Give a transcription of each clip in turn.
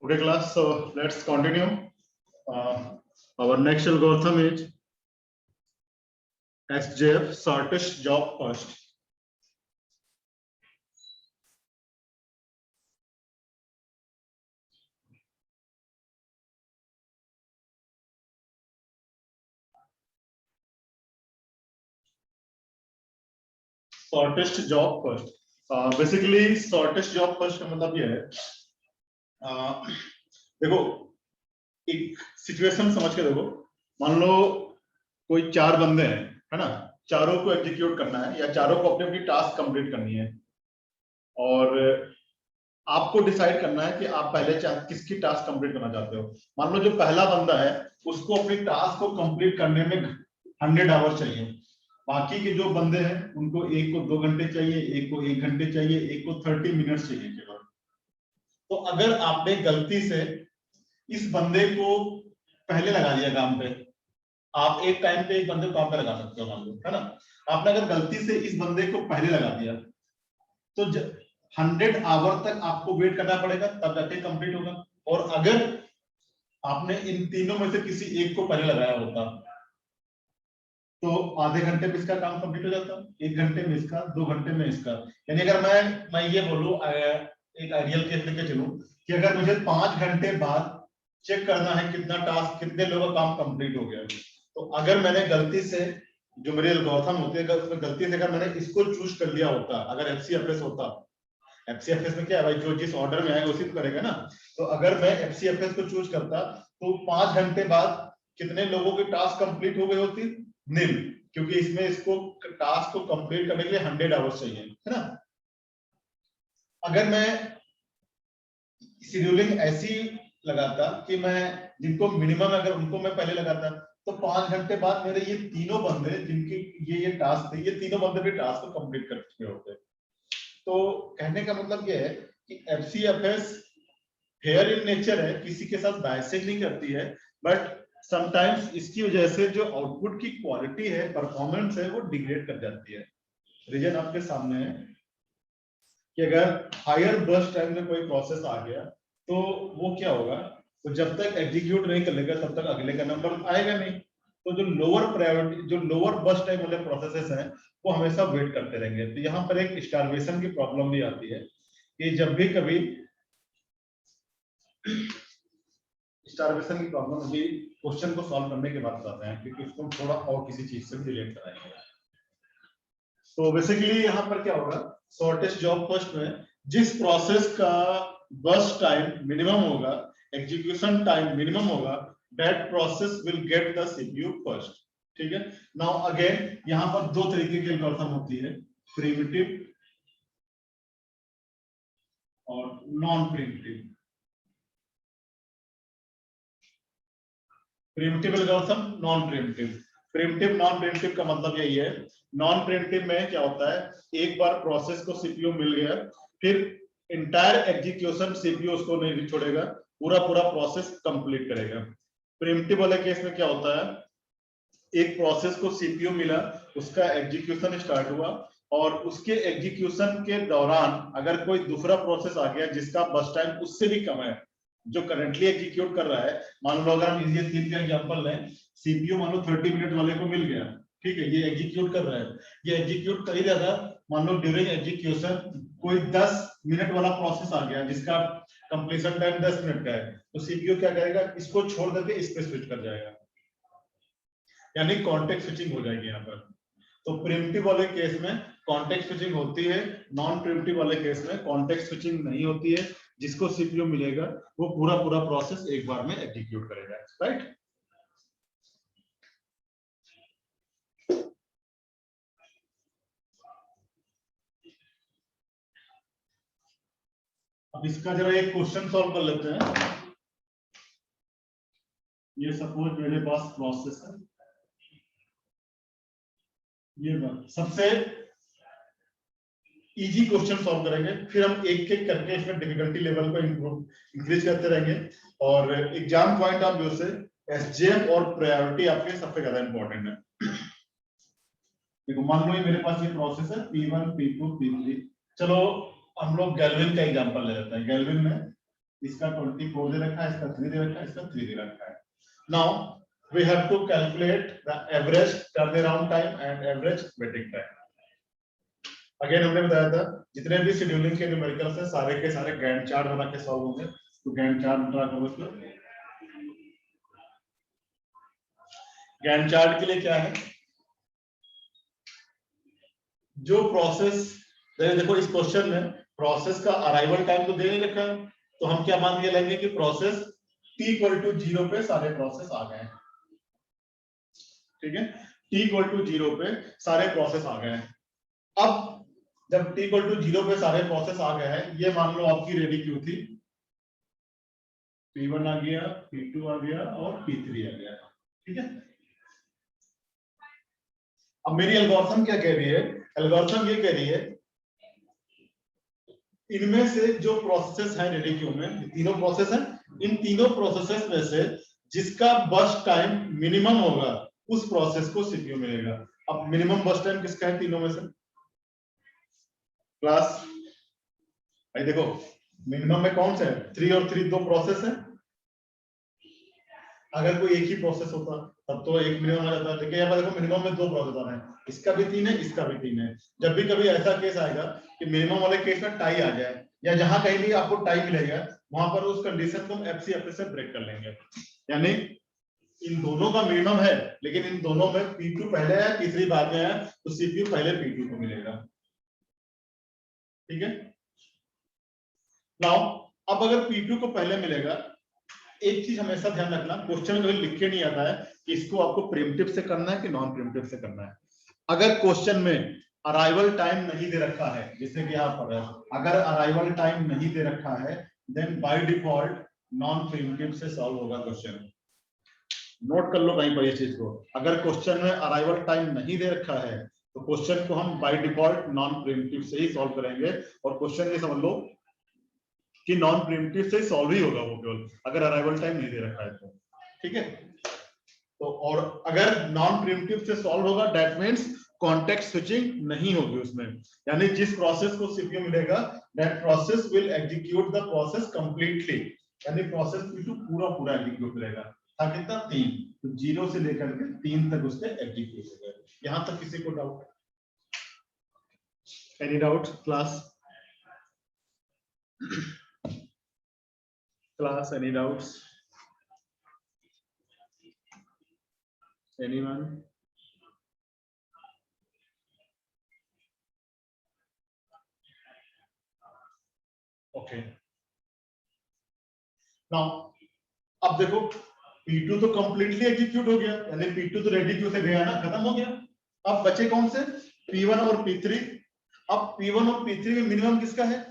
Okay, class. So let's continue. Our next algorithm is SJF, shortest job first. Shortest job first, basically shortest job first का मतलब ये है, देखो एक situation समझ के देखो। मान लो कोई चार बंदे हैं, है ना, चारों को एग्जीक्यूट करना है या चारों को अपनी अपनी टास्क कंप्लीट करनी है और आपको डिसाइड करना है कि आप पहले किसकी टास्क कंप्लीट करना चाहते हो। मान लो जो पहला बंदा है उसको अपनी टास्क को कंप्लीट करने में 100 आवर चाहिए, बाकी के जो बंदे हैं उनको एक को 2 घंटे चाहिए, एक को 1 घंटे चाहिए, एक को 30 मिनट्स चाहिए केवल। तो अगर आपने गलती से इस बंदे को पहले लगा दिया काम पे, आप एक टाइम पे एक बंदे को काम पे लगा सकते हो, मान लो, है ना। आपने अगर गलती से इस बंदे को पहले लगा दिया तो 100 आवर तक आपको वेट करना पड़ेगा, तब जाके कंप्लीट होगा। और अगर आपने इन तीनों में से किसी एक को पहले लगाया होता तो आधे घंटे में इसका काम कंप्लीट हो जाता, 1 घंटे में इसका, 2 घंटे में इसका। यानी अगर मैं ये बोलूं, एक आइडियल केस लेके चलूं कि अगर मुझे 5 घंटे बाद चेक करना है कितना टास्क, कितने लोगों का काम कंप्लीट हो गया, तो अगर मैंने गलती से, जो मेरे एल्गोरिथम होते हैं, उसमें गलती से अगर मैंने इसको चूज कर लिया होता, अगर एफसीएफएस होता, एफसीएफएस में क्या है भाई, जो जिस ऑर्डर में आएगा उसी को करेगा ना। तो अगर मैं एफसीएफएस को चूज करता तो 5 घंटे बाद कितने लोगों की टास्क कंप्लीट हो गई होती, नील, क्योंकि इसमें इसको टास्क को कंप्लीट करने के लिए 100 आवर्स चाहिए, है ना। अगर मैं शेड्यूलिंग ऐसी लगाता कि मैं जिनको मिनिमम, अगर उनको मैं पहले लगाता तो 5 घंटे बाद मेरे ये तीनों बंदे जिनकी ये टास्क थे, ये तीनों बंदे भी टास्क को कंप्लीट कर चुके होते। तो कहने का मतलब ये है कि एफसीएफएस फेयर इन नेचर है, किसी के साथ बायसिंग नहीं करती है, बट समटाइम्स इसकी वजह से जो आउटपुट की क्वालिटी है, परफॉर्मेंस है, वो डिग्रेड कर जाती है। रीजन आपके सामने है कि अगर हायर बर्स्ट टाइम में कोई प्रोसेस आ गया तो वो क्या होगा, तो जब तक एग्जीक्यूट नहीं कर लेगा तब तक अगले का नंबर आएगा नहीं। तो जो लोअर प्रायोरिटी, जो लोअर बर्स्ट टाइम वाले प्रोसेसेस हैं वो हमेशा वेट करते रहेंगे। तो यहाँ पर एक स्टारवेशन की प्रॉब्लम भी आती है कि जब भी कभी स्टारवेशन की प्रॉब्लम भी क्वेश्चन को सॉल्व करने के बाद बताते हैं, क्योंकि उसको थोड़ा और किसी चीज से रिलेट कराएंगे। तो बेसिकली यहाँ पर क्या होगा, शॉर्टेस्ट जॉब फर्स्ट में जिस प्रोसेस का बर्स्ट टाइम मिनिमम होगा, एग्जीक्यूशन टाइम मिनिमम होगा, that process will get the CPU first. ठीक है। नाउ अगेन यहाँ पर 2 तरीके की एल्गोरिथम होती है, प्रिमिटिव और non primitive. Primitive algorithm, non primitive. Primitive non primitive का मतलब यही है, नॉन प्रिमिटिव में क्या होता है, एक बार प्रोसेस को सीपीयू मिल गया, फिर इंटायर एग्जीक्यूशन सीपीयू उसको नहीं छोड़ेगा, पूरा पूरा प्रोसेस कंप्लीट करेगा। प्रिमिटिव वाले केस में क्या होता है, एक प्रोसेस को सीपीयू मिला, उसका एग्जीक्यूशन स्टार्ट हुआ और उसके एग्जीक्यूशन के दौरान अगर कोई दूसरा प्रोसेस आ गया जिसका बस टाइम उससे भी कम है जो करंटली एग्जीक्यूट कर रहा है, मान लो अगर हम इसी सीन का एग्जांपल लें, सीपीयू मान लो 30 मिनट वाले को मिल गया, ठीक है, ये एग्जीक्यूट कर रहा है, ये एग्जीक्यूट कर ही रहा था, मान लो ड्यूरिंग एग्जीक्यूशन कोई 10 मिनट वाला प्रोसेस आ गया जिसका कंप्लीशन टाइम 10 मिनट का है, तो सीपीयू क्या करेगा, इसको छोड़ करके इस पे स्विच कर जाएगा, यानी कॉन्टेक्स्ट स्विचिंग हो जाएगी यहाँ पर। तो प्रिमिटिव वाले केस में कॉन्टेक्स्ट स्विचिंग होती है, नॉन प्रिमिटिव वाले केस में कॉन्टेक्स्ट स्विचिंग नहीं होती है, जिसको सीपीयू मिलेगा वो पूरा पूरा प्रोसेस एक बार में एग्जीक्यूट करेगा, राइट। अब इसका जरा एक क्वेश्चन सॉल्व कर लेते हैं। ये सपोज मेरे पास प्रोसेस है, ये सबसे इजी क्वेश्चन सॉल्व करेंगे, फिर हम एक एक करके इसमें डिफिकल्टी लेवल को इंक्रीज करते रहेंगे। और एग्जाम पॉइंट ऑफ व्यू से एसजेएफ और प्रायोरिटी आपके सबसे ज्यादा इंपॉर्टेंट है। देखो मान लो ये मेरे पास ये प्रोसेस है P1 P2 P3, चलो हम लोग गैल्विन का एग्जांपल ले लेते हैं। गैल्विन में इसका 24 दे रखा है, इसका 3 दे रखा है, इसका 3 दे रखा है। Now we have to calculate the average turn around time and average waiting time. Again हमने बताया था जितने भी शेड्यूलिंग के न्यूमेरिकल्स हैं सारे के सारे गैंट चार्ट बना के सॉल्व होंगे। तो गैंट चार्ट ड्रा करो इसको। गैंट चार्ट के लिए क्या है, जो प्रोसेस, देखो इस क्वेश्चन में प्रोसेस का अराइवल टाइम तो दे नहीं रखा है, तो हम क्या मान के लेंगे कि प्रोसेस t इक्वल टू 0 पे सारे प्रोसेस आ गए हैं। ठीक है, t इक्वल टू 0 पे सारे प्रोसेस आ गए हैं। अब जब t इक्वल टू 0 पे सारे प्रोसेस आ गए हैं, ये मान लो आपकी रेडी क्यू थी, P1 आ गया, P2 आ गया और P3 आ गया। ठीक है, अब मेरी एल्गोरिथम क्या कह रही है, एल्गोरिथम ये कह रही है इनमें से जो प्रोसेसेस हैं रेडी क्यू में, तीनों प्रोसेस हैं, इन तीनों प्रोसेसेस में से जिसका बर्स्ट टाइम मिनिमम होगा उस प्रोसेस को सीपीयू मिलेगा। अब मिनिमम बर्स्ट टाइम किसका है तीनों में से? क्लास भाई देखो मिनिमम में कौन से है? 3 और 3 दो प्रोसेस है। अगर कोई एक ही प्रोसेस होता तब तो एक मिनिमम आ जाता। देखिए यहाँ पर देखो मिनिमम में दो प्रोसेस आ रहे हैं, इसका भी 3 है, इसका भी 3 है। जब भी कभी ऐसा केस आएगा कि मिनिमम वाले केस में टाई आ जाए या जहां कहीं भी आपको टाई मिलेगा वहां पर उस कंडीशन को हम एफसीएफ से ब्रेक कर लेंगे। यानी इन दोनों का मिनिमम है लेकिन इन दोनों में P2 पहले है P3 बाद में है, तो सीपीयू पहले P2 को मिलेगा। ठीक है, नाउ अब अगर P2 को पहले मिलेगा, एक चीज हमेशा ध्यान रखना, क्वेश्चन कभी लिख के नहीं आता है कि इसको आपको प्रिमिटिव से करना है कि नॉन प्रिमिटिव से करना है। अगर क्वेश्चन में अराइवल टाइम नहीं दे रखा है, जैसे कि आप पढ़ रहे हैं, अगर अराइवल टाइम नहीं दे रखा है then by default non primitive से सॉल्व होगा क्वेश्चन। नोट कर लो कहीं पर ये चीज को, अगर क्वेश्चन में अराइवल टाइम नहीं दे रखा है तो क्वेश्चन को हम बाय डिफॉल्ट नॉन प्रिमिटिव से ही सॉल्व करेंगे। और क्वेश्चन ये समझ लो कि नॉन प्रिमिटिव से सॉल्व ही होगा वो केवल अगर अराइवल टाइम नहीं दे रखा है तो। ठीक है, तो और अगर नॉन प्रिमिटिव से सॉल्व होगा दैट मींस कॉन्टेक्स्ट स्विचिंग नहीं होगी उसमें, यानी जिस प्रोसेस को सीपीयू मिलेगा that process will execute the process completely, यानी प्रोसेस P2 पूरा पूरा एग्जीक्यूट करेगा। था कितना 3, तो 0 से लेकर के 3 तक उसके एग्जीक्यूट हो गए। यहां तक किसी को doubt? Any doubt class? Class, any doubts? Anyone? Okay. Now, अब देखो P2 तो कंप्लीटली एग्जीक्यूट हो गया, यानी P2 तो रेडी क्यू से गया ना, खत्म हो गया। अब बचे कौन से? P1 और P3। अब P1 और P3 में मिनिमम किसका है?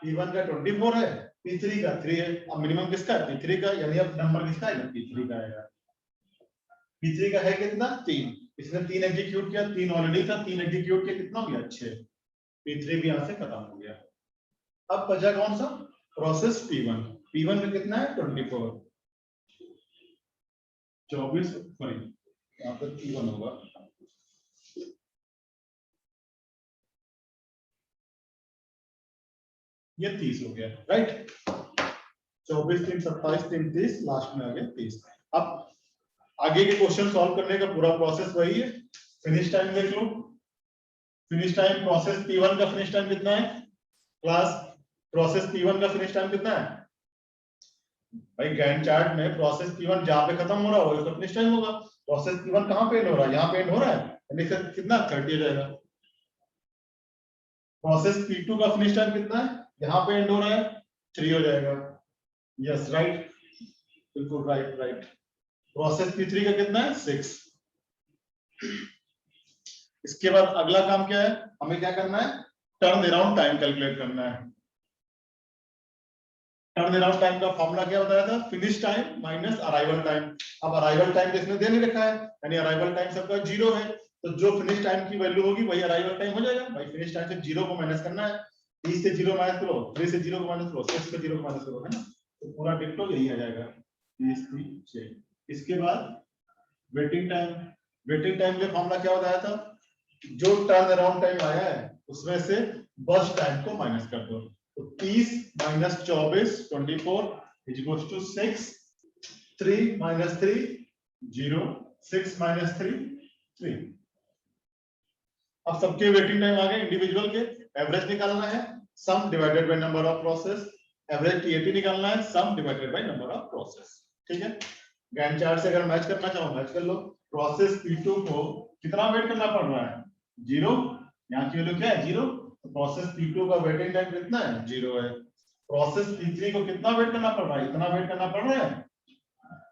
P1 का 24 है, P3 का 3 है। अब मिनिमम किसका है? P3 का, यानी अब नंबर किसका है? P3 का आएगा। P3 का है कितना? 3। इसने 3 एग्जीक्यूट किया, 3 ऑलरेडी था, 3 एग्जीक्यूट किया, कितना हो गया? 6। P3 भी यहां से खत्म हो गया। अब बचा कौन सा? Process P1। P1 में कितना है? 24। 24 सॉरी यहाँ पर P1 होगा, ये 30 हो गया, राइट? 24 3 27 3 30, लास्ट में आ गया 30। अब आगे के क्वेश्चन सॉल्व करने का पूरा प्रोसेस वही है। फिनिश टाइम देख लो, फिनिश टाइम प्रोसेस P1 का फिनिश टाइम कितना है? क्लास प्रोसेस P1 का फिनिश टाइम कितना है? भाई गैंट चार्ट में प्रोसेस P1 जहां पे खत्म हो रहा है उसका फिनिश टाइम होगा। प्रोसेस P1 कहां पे एंड हो रहा है? यहां पे एंड हो रहा है, यानी कितना 30 हो जाएगा। प्रोसेस P2 का फिनिश टाइम कितना है? यहां पे एंड हो रहा है, 3 हो जाएगा। यस राइट, बिल्कुल राइट राइट। प्रोसेस P3 का कितना है? 6। इसके बाद अगला काम क्या है? हमें क्या करना है? टर्न अराउंड टाइम कैलकुलेट करना है। टर्न अराउंड टाइम का फॉर्मूला क्या बताया था? Finish time minus arrival time. अब अराइवल टाइम तो इसमें दे नहीं रखा है, यानी अराइवल टाइम सबका 0 है, तो जो फिनिश टाइम की वैल्यू होगी वही अराइवल टाइम हो जाएगा। भाई फिनिश टाइम से 0 को माइनस करना है, 30 से 0 माइनस करो, 3 से 0 को माइनस करो, 6 से 0 को माइनस करो, है ना? तो पूरा डिक्टो यही आ जाएगा 30 3 6। इसके बाद वेटिंग टाइम, वेटिंग टाइम के फॉर्मूला क्या बताया था? जो टर्न अराउंड टाइम आया है उसमें से बर्स्ट टाइम को माइनस कर दो। तो 30 minus 24 24 is equal to 6, 3 minus 3 0, 6 minus 3 3। अब सबके वेटिंग टाइम आ गए इंडिविजुअल के। एवरेज निकालना है, सम divided by number of process. Average TAT निकालना है, सम divided by number of process. ठीक है, गैंट चार्ट से अगर मैच करना चाहो मैच कर लो। प्रोसेस P2 को कितना वेट करना पड़ रहा है? 0। यहाँ की वैल्यू क्या है? 0। तो प्रोसेस P2 का वेटिंग टाइम कितना है? 0 है। प्रोसेस P3 को कितना वेट करना पड़ रहा है? इतना वेट करना पड़ रहा है।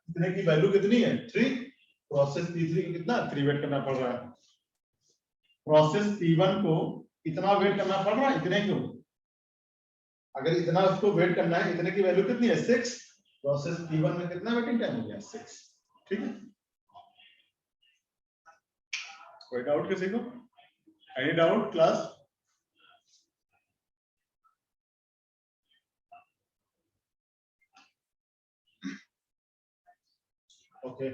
इतने की वैल्यू कितनी है? 3। प्रोसेस P3 को कितना? 3 वेट करना पड़ रहा है। प्रोसेस P1 को इतना वेट करना पड़ रहा है, इतने क्यों? अगर इतना उसको वेट करना है, इतने की वैल्यू कितनी है? 6। प्रोसेस P1 में कितना वेटिंग टाइम हो गया? 6। ठीक है, कोई डाउट किसी को? Any doubt class? ओके,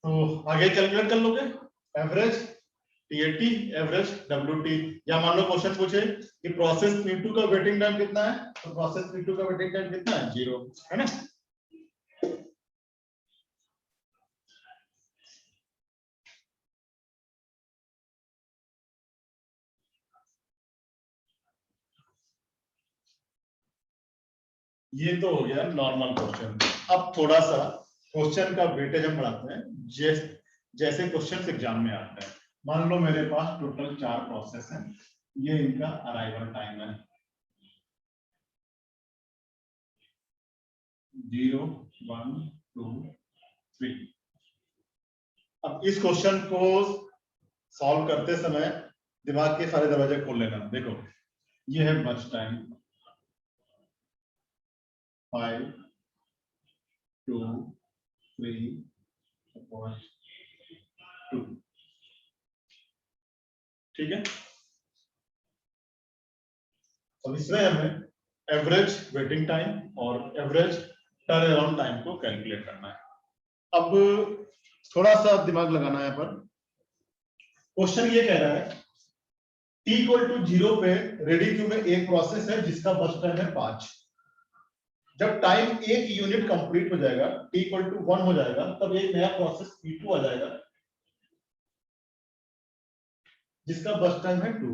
तो आगे कैलकुलेट कर लोगे एवरेज टीएटी, एवरेज डब्ल्यूटी। या मान लो क्वेश्चन पूछे कि प्रोसेस P2 का वेटिंग टाइम कितना है, तो प्रोसेस P2 का वेटिंग टाइम कितना है? 0 है ना। ये तो हो गया नॉर्मल क्वेश्चन। अब थोड़ा सा क्वेश्चन का वेटेज हम बढ़ाते हैं जैसे क्वेश्चन एग्जाम में आते हैं। मान लो मेरे पास टोटल 4 प्रोसेस हैं, ये इनका अराइवल टाइम है 0 1 2 3। अब इस क्वेश्चन को सॉल्व करते समय दिमाग के सारे दरवाजे खोल लेना। देखो ये है बच टाइम 5 2 3 2। ठीक है, अब इसमें हमें एवरेज वेटिंग टाइम और एवरेज टर्न अराउंड टाइम को कैलकुलेट करना है। अब थोड़ा सा दिमाग लगाना है पर क्वेश्चन ये कह रहा है t इक्वल टू 0 पे रेडी क्यू में एक प्रोसेस है जिसका बस टाइम है 5। जब टाइम एक यूनिट कंप्लीट हो जाएगा, t इक्वल टू 1 हो जाएगा, तब एक नया प्रोसेस P2 आ जाएगा जिसका बस टाइम है 2।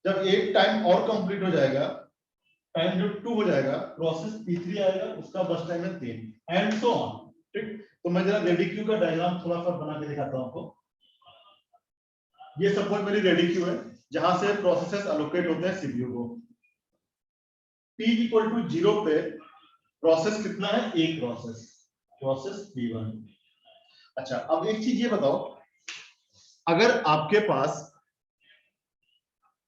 जब एक टाइम और कंप्लीट हो जाएगा, टाइम जो 2 हो जाएगा, प्रोसेस P3 आएगा, उसका बस टाइम है 3 एंड सो ऑन। ठीक, तो मैं जरा रेडी क्यू का डायग्राम थोड़ा सा बना के दिखाता हूं आपको। ये सपोज मेरी रेडी क्यू है जहां से प्रोसेसेस एलोकेट होते हैं सीपीयू को। t इक्वल टू 0 पे प्रोसेस कितना है? एक प्रोसेस, प्रोसेस P1। अच्छा, अब एक चीज ये बताओ, अगर आपके पास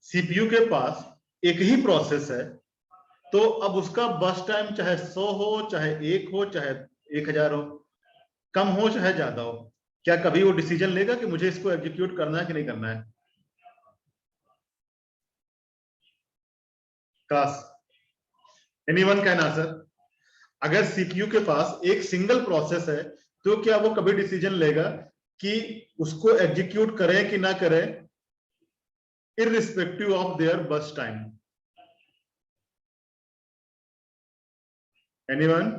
सीपीयू के पास एक ही प्रोसेस है, तो अब उसका बस टाइम चाहे 100 हो, चाहे 1 हो, चाहे 1000 हो, कम हो चाहे ज्यादा हो, क्या कभी वो डिसीजन लेगा कि मुझे इसको एग्जीक्यूट करना है कि नहीं करना है? Class anyone can answer? अगर सीपीयू के पास एक सिंगल प्रोसेस है, तो क्या वो कभी डिसीजन लेगा कि उसको एग्जीक्यूट करें कि ना करें, इररिस्पेक्टिव ऑफ देयर बस टाइम? एनीवन?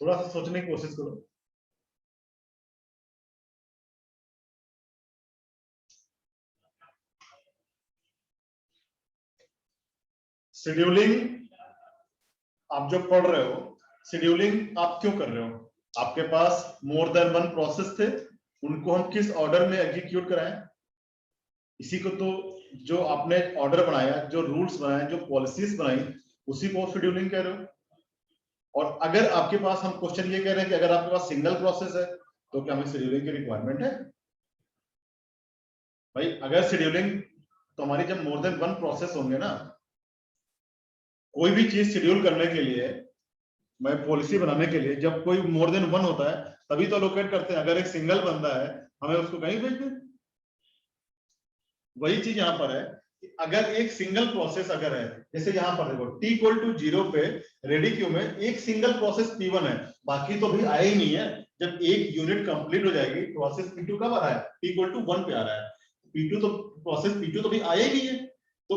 थोड़ा सा सोचने की कोशिश करो। शेड्यूलिंग आप जो पढ़ रहे हो, शेड्यूलिंग आप क्यों कर रहे हो? आपके पास मोर देन वन प्रोसेस थे, उनको हम किस ऑर्डर में एग्जीक्यूट कराएं? इसी को तो जो आपने ऑर्डर बनाया, जो रूल्स बनाए, जो पॉलिसीज बनाई, उसी को शेड्यूलिंग कह रहे हो। और अगर आपके पास, हम क्वेश्चन ये कह रहे हैं कि अगर आपके पास सिंगल प्रोसेस है, तो क्या हमें शेड्यूलिंग की रिक्वायरमेंट है? भाई अगर शेड्यूलिंग, तो हमारी जब मोर देन वन प्रोसेस होंगे ना, कोई भी चीज शेड्यूल करने के लिए, मैं पॉलिसी बनाने के लिए, जब कोई मोर देन वन होता है तभी तो लोकेट करते हैं। अगर एक सिंगल बंदा है, हमें उसको कहीं भेज दें। वही चीज यहां पर है अगर एक सिंगल प्रोसेस अगर है, जैसे यहाँ पर देखो t इक्वल टू 0 पे रेडी क्यू में एक सिंगल प्रोसेस P1 है, बाकी तो भी आया ही नहीं है। जब एक यूनिट कंप्लीट हो जाएगी प्रोसेस P2 कब आ रहा है? t इक्वल टू 1 पे आ रहा है। P2 तो प्रोसेस P2 तो भी आया ही नहीं है। तो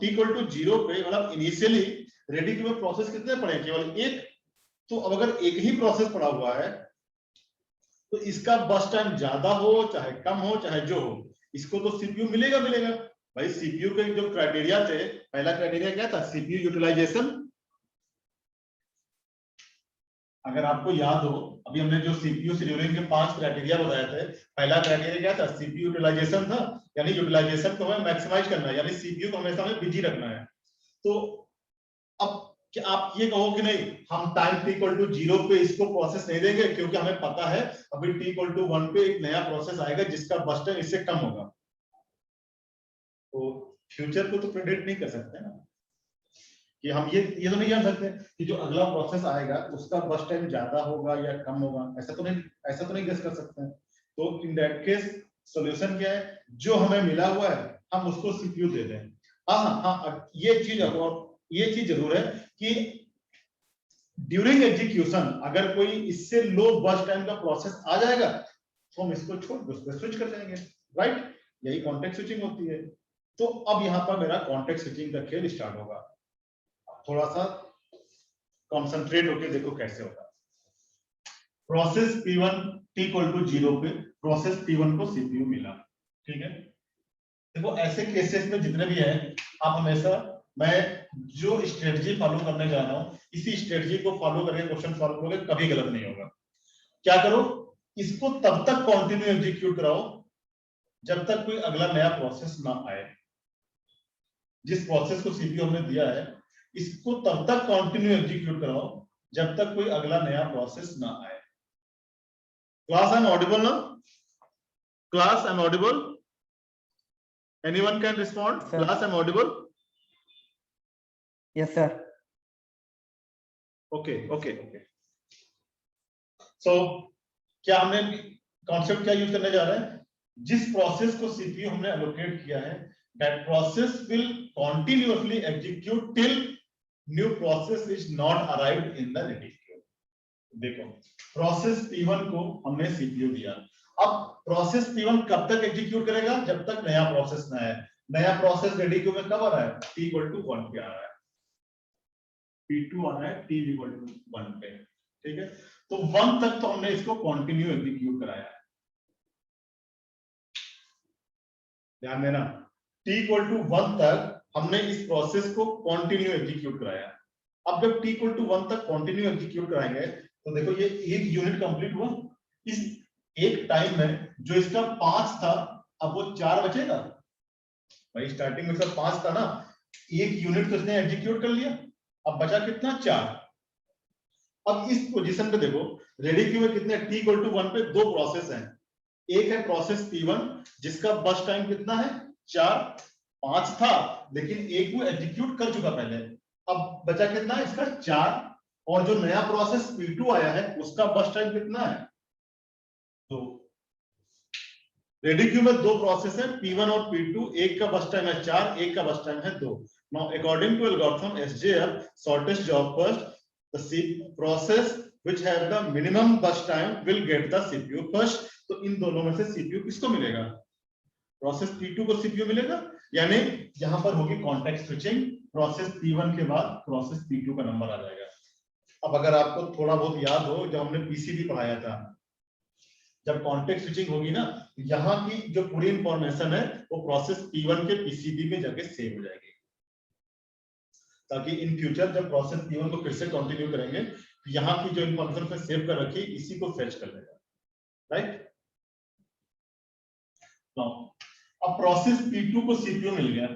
t इक्वल टू 0 पे मतलब इनिशियली रेडी क्यू में प्रोसेस कितने पड़े? केवल एक। तो अब अगर एक ही प्रोसेस पड़ा हुआ है तो इसका बस टाइम ज्यादा हो चाहे कम हो चाहे जो हो, इसको तो सीपीयू मिलेगा मिलेगा। भाई सीपीयू के जो क्राइटेरिया थे, पहला क्राइटेरिया क्या था? CPU utilisation. अगर आपको याद हो, अभी हमने जो सीपीयू शेड्यूलिंग के 5 क्राइटेरिया बताए थे, पहला क्राइटेरिया क्या था? सीपीयू यूटिलाइजेशन था, यानी यूटिलाइजेशन को हमें मैक्सिमाइज करना है, यानी सीपीयू को हमेशा हमें बिजी रखना है। तो अब क्या आप ये कहो कि नहीं हम टाइम t इक्वल टू 0 पे इसको प्रोसेस नहीं देंगे, क्योंकि हमें पता है अभी t इक्वल टू 1 पे एक नया प्रोसेस आएगा जिसका बस टाइम इससे कम होगा। तो फ्यूचर को तो प्रेडिक्ट नहीं कर सकते ना, कि हम ये तो नहीं जान सकते कि जो अगला प्रोसेस आएगा उसका बस टाइम ज्यादा होगा या कम होगा, ऐसा तो नहीं गेस कर सकते हैं। तो इन दैट केस सॉल्यूशन क्या है? जो हमें मिला हुआ है हम उसको सीपीयू दे दें। हाँ, ये चीज जरूर है कि ड्यूरिंग एग्जीक्यूशन अगर कोई इससे लो बस टाइम का प्रोसेस आ जाएगा तो हम इसको छोड़ उस पर स्विच कर जाएंगे, राइट? यही कॉन्टेक्स्ट स्विचिंग होती है। तो अब यहाँ पर मेरा कॉन्टेक्स्ट स्विचिंग का खेल स्टार्ट होगा। थोड़ा सा कॉन्सेंट्रेट होकर देखो कैसे होगा। Process P1 t equal to 0 पे प्रोसेस P1 को सीपीयू मिला, ठीक है। देखो ऐसे केसेस में जितने भी हैं, आप हमेशा मैं जो स्ट्रेटजी फॉलो करने जा रहा हूं इसी स्ट्रेटजी को फॉलो करके क्वेश्चन सॉल्व करोगे, कभी गलत नहीं होगा। क्या करो, इसको तब तक कंटिन्यू एग्जीक्यूट कराओ जब तक कोई अगला नया प्रोसेस ना आए। जिस प्रोसेस को सीपीयू हमने दिया है इसको तब तक कंटिन्यू एग्जीक्यूट कराओ जब तक कोई अगला नया प्रोसेस ना आए। क्लास आई एम ऑडिबल ना? Class I am audible? Anyone can respond? Class I am audible? Yes sir. Okay. So क्या हमने कॉन्सेप्ट क्या यूज करने जा रहे हैं? जिस प्रोसेस को सीपीयू हमने एलोकेट किया है that process will continuously execute till new process is not arrived in the ready queue. देखो प्रोसेस P1 को हमने सीपीयू दिया, अब प्रोसेस P1 कब तक एग्जीक्यूट करेगा? जब तक नया प्रोसेस ना आए। नया प्रोसेस रेडी क्यू में कब आ रहा है? t इक्वल टू 1 पे आ रहा है, P2 आ रहा है t इक्वल टू 1 पे, ठीक है। तो 1 तक तो हमने इसको कंटिन्यू एग्जीक्यूट कराया है। ध्यान देना, t इक्वल टू 1 तक हमने इस प्रोसेस को कंटिन्यू एग्जीक्यूट कराया। अब जब t इक्वल टू 1 तक कंटिन्यू एग्जीक्यूट कराएंगे तो देखो ये एक यूनिट कंप्लीट हुआ, इस एक टाइम में जो इसका 5 था अब वो 4 बचेगा। भाई स्टार्टिंग में इसका 5 था ना, एक यूनिट तो इसने एग्जीक्यूट कर लिया, अब बचा कितना? 4। अब इस पोजीशन पे देखो रेडी क्यू में कितने t इक्वल टू 1 पे दो प्रोसेस हैं। एक है प्रोसेस P1 जिसका बस टाइम कितना है? 4। 5 था लेकिन एक वो एग्जीक्यूट कर चुका पहले, अब बचा कितना है इसका? 4। और जो नया प्रोसेस P2 आया है उसका बस टाइम कितना है? 2। रेडी क्यू में दो प्रोसेस है P1 और P2, एक का बस टाइम है 4, एक का बस टाइम है 2। Now according to algorithm SJF shortest job first, the process which have the minimum bus time will get the CPU first। तो इन दोनों में से CPU किसको मिलेगा? प्रोसेस P2 को CPU मिलेगा, यानी यहां पर होगी कॉन्टेक्स्ट स्विचिंग, प्रोसेस P1 के बाद प्रोसेस P2 का नंबर आ जाएगा। अब अगर आपको थोड़ा बहुत याद हो जब हमने पीसीबी पढ़ाया था, जब कॉन्टेक्स्ट स्विचिंग होगी ना यहाँ की जो पूरी इंफॉर्मेशन है वो प्रोसेस P1 के पीसीबी में जाके सेव हो जाएगी, ताकि इन फ्यूचर जब प्रोसेस P1 को फिर से कंटिन्यू करेंगे यहाँ की जो इंफॉर्मेशन पे सेव कर रखी इसी को फेच कर लेगा, राइट। अब प्रोसेस P2 को सीपीयू मिल गया।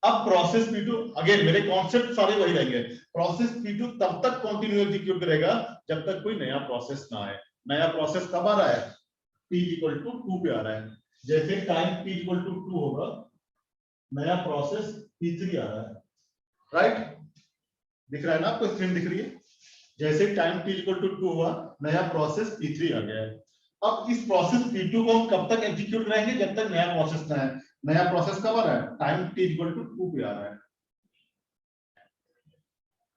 अब प्रोसेस P2 अगेन मेरे कॉन्सेप्ट सारे वही रहेंगे, प्रोसेस P2 तब तक कंटिन्यू एग्जीक्यूट करेगा जब तक कोई नया प्रोसेस ना आए। नया प्रोसेस कब आ रहा है? t इक्वल टू 2 पे आ रहा है। जैसे टाइम t इक्वल टू 2 होगा नया प्रोसेस P3 आ रहा है, राइट। दिख रहा है ना आपको? स्क्रीन दिख रही है? जैसे टाइम t इक्वल टू 2 हुआ नया प्रोसेस P3 आ गया है। अब इस प्रोसेस P2 को हम कब तक एग्जीक्यूट कराएंगे? जब तक नया प्रोसेस ना आए। नया प्रोसेस कब आ रहा है, टाइम t इक्वल टू 2 पे आ रहा है।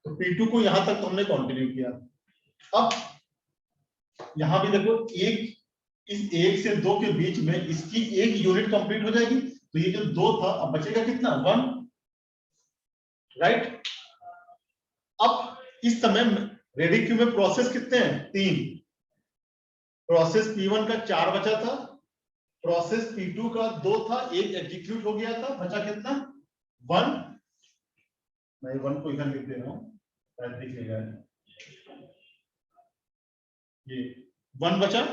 तो P2 को यहां तक तो हमने कंटिन्यू किया। अब यहां भी देखो, इस 1 से 2 के बीच में इसकी एक यूनिट कंप्लीट हो जाएगी, तो ये जो 2 था अब बचेगा कितना, 1, राइट। अब इस समय रेडी क्यू में प्रोसेस कितने हैं, 3। प्रोसेस P1 का 4 बचा था, प्रोसेस P2 का 2 था, एक एग्जीक्यूट हो गया था, बचा कितना, 1। मैं 1 को इधर लिख दे रहा हूं, शायद दिखेगा, ये 1 बचा।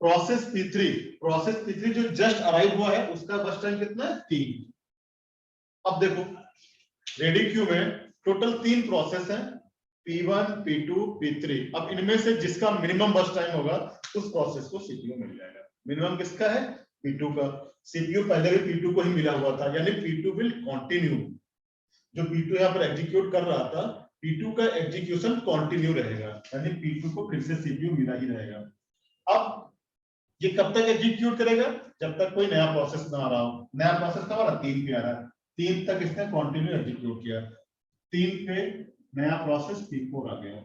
प्रोसेस P3 जो जस्ट अराइव हुआ है उसका बस टाइम कितना है, 3। अब देखो रेडी क्यू में टोटल 3 प्रोसेस हैं, P1, P2, P3। अब इनमें से जिसका मिनिमम बस टाइम होगा उस प्रोसेस को सीपीयू मिल जाएगा। मिनिमम किसका है, P2 का। सीपीयू पहले भी P2 को ही मिला हुआ था, यानी P2 विल कंटिन्यू। जो P2 यहां पर एग्जीक्यूट कर रहा था, P2 का एग्जीक्यूशन कंटिन्यू रहेगा, यानी P2 को फिर से सीपीयू मिला ही रहेगा। अब ये कब तक एग्जीक्यूट करेगा, जब तक कोई नया प्रोसेस ना आ रहा हो। नया प्रोसेस कब आ रहा है, 3 पे आ रहा है, 3 तक इसने कंटिन्यू एग्जीक्यूट किया। 3 पे नया प्रोसेस P4 आ गया।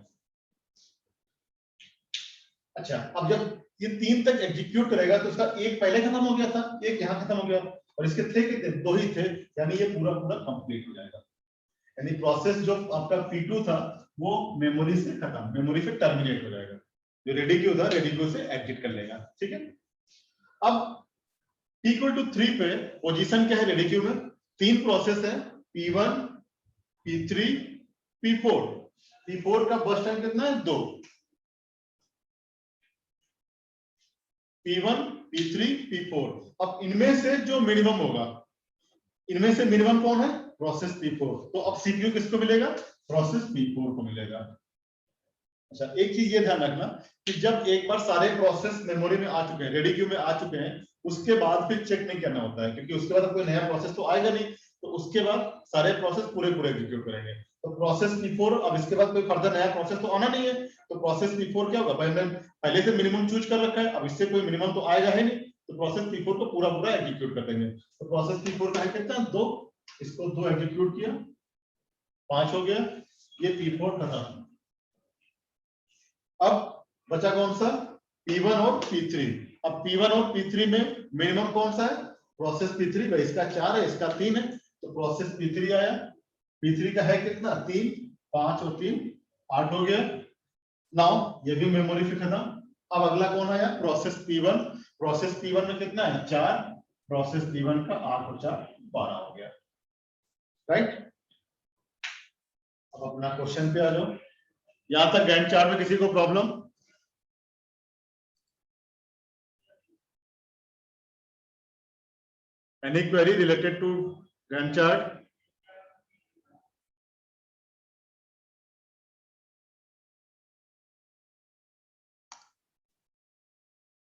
अच्छा, अब जब ये 3 तक एग्जीक्यूट करेगा तो उसका एक पहले खत्म हो गया था, एक यहां खत्म हो गया, और इसके थे कितने, 2 ही थे, यानी ये पूरा कंप्लीट हो जाएगा। यानी प्रोसेस जो आपका P2 था वो मेमोरी से खत्म, मेमोरी से टर्मिनेट हो जाएगा। जो रेडी क्यू था, रेडी क्यू से एग्जिट कर लेगा, ठीक है। अब T=3 पे पोजीशन क्या है रेडी क्यू में, 3 प्रोसेस है, P1, P3, P4। P4 का बर्स्ट टाइम कितना है, 2। P1, P3, P4। अब इनमें से जो मिनिमम होगा, इनमें से मिनिमम कौन है, प्रोसेस P4। तो अब सीपीयू किसको मिलेगा, प्रोसेस P4 को मिलेगा। अच्छा, एक चीज ये ध्यान रखना कि जब एक बार सारे प्रोसेस मेमोरी में आ चुके हैं, रेडी क्यू में आ चुके हैं, उसके बाद फिर चेक नहीं करना होता है, क्योंकि उसके बाद कोई नया प्रोसेस तो आएगा नहीं, तो उसके बाद सारे प्रोसेस पूरे एग्जीक्यूट करेंगे। तो प्रोसेस P4, अब इसके बाद कोई फर्दर नया प्रोसेस तो आना नहीं है, तो प्रोसेस P4 क्या होगा, पहले से मिनिमम चूज कर रखा है, अब इससे कोई मिनिमम तो आएगा ही नहीं, तो प्रोसेस P4 को पूरा एग्जीक्यूट कर देंगे। तो प्रोसेस P4 का है कितना, 2। इसको 2 एग्जीक्यूट किया, 5 हो गया, ये P4 खत्म। अब बचा कौन सा, P1 और P3। अब P1 और P3 में मिनिमम कौन सा है, प्रोसेस P3 का, इसका 4 है, इसका 3 है, तो प्रोसेस P3 आया। P3 का है कितना, 3, 5 और 3 8 हो गया। नाउ ये भी मेमोरी से खत्म। अब अगला कौन आया, प्रोसेस P1। प्रोसेस P1 में कितना है, 4। प्रोसेस P1 का 8 और 4 12 हो गया, राइट। अब अपना क्वेश्चन पे आ जाओ। यहां तक गैंट चार्ट में किसी को problem, any query related to Gantt chart?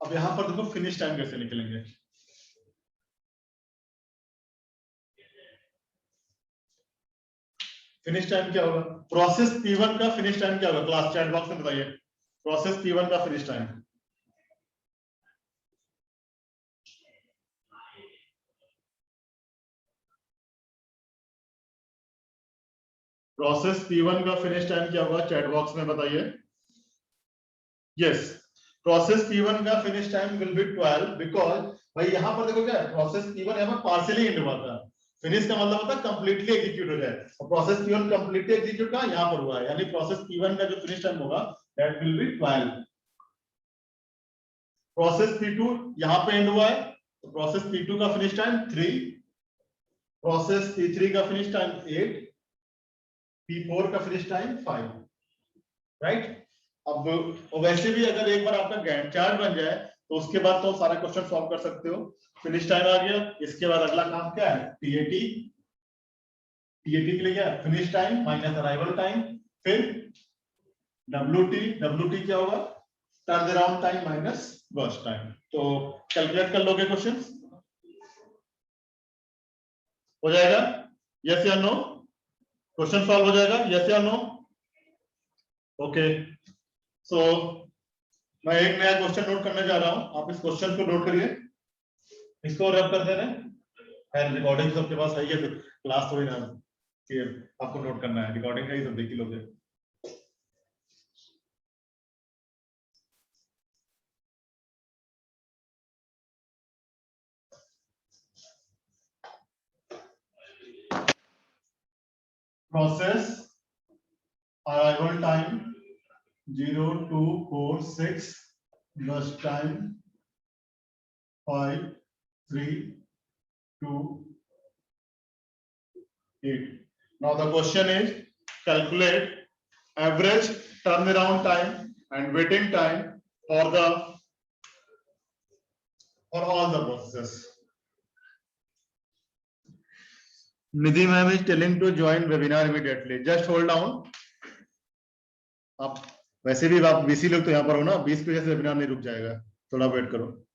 अब यहां पर देखो फिनिश टाइम कैसे निकलेंगे। फिनिश टाइम क्या होगा, प्रोसेस P1 का फिनिश टाइम क्या होगा, क्लास चैट बॉक्स में बताइए। प्रोसेस P1 का फिनिश टाइम, प्रोसेस P1 का फिनिश टाइम क्या होगा, चैट बॉक्स में बताइए। यस, प्रोसेस P1 का finish time will be 12, because भाई यहां पर देखो क्या है, प्रोसेस P1 यहां पर पार्शियली एंड हुआ था। फिनिश का मतलब होता है कंप्लीटली एग्जीक्यूट हो जाए, और प्रोसेस P1 कंप्लीटली एग्जीक्यूट कहां, यहां पर हुआ है, यानी प्रोसेस P1 का जो फिनिश टाइम होगा that will be 12। Process P2 यहां पे एंड हुआ है, तो प्रोसेस P2 का फिनिश टाइम 3। प्रोसेस P3 का फिनिश टाइम 8। P4 का फिनिश टाइम 5, राइट। अब वैसे भी अगर एक बार आपका गैंट चार्ट बन जाए तो उसके बाद तो सारा क्वेश्चन सॉल्व कर सकते हो। फिनिश टाइम आ गया, इसके बाद अगला काम क्या है, टीएटी। टीएटी के लिए क्या है, finish time minus arrival time, फिर डब्ल्यूटी क्या होगा, turn around time minus burst time. तो कैलकुलेट कर लोगे क्वेश्चन, हो जाएगा, यस या नो, क्वेश्चन सॉल्व हो जाएगा, यस या नो। ओके, सो मैं एक नया क्वेश्चन नोट करने जा रहा हूं, आप इस क्वेश्चन को नोट करिए। इसको रब कर देना है। रिकॉर्डिंग सबके पास है, ये क्लास थोड़ी ना कि आपको नोट करना है, रिकॉर्डिंग है, ये सब देख ही लोगे। प्रोसेस अराइवल टाइम 0246, बस time 5328. Now the question is calculate average turnaround time and waiting time for all the processes. Nidhi ma'am is telling to join webinar immediately. Just hold down. आप वैसे भी आप बीसी लोग तो यहाँ पर हो ना, 20 की वजह से वेबिनार नहीं रुक जाएगा, थोड़ा वेट करो।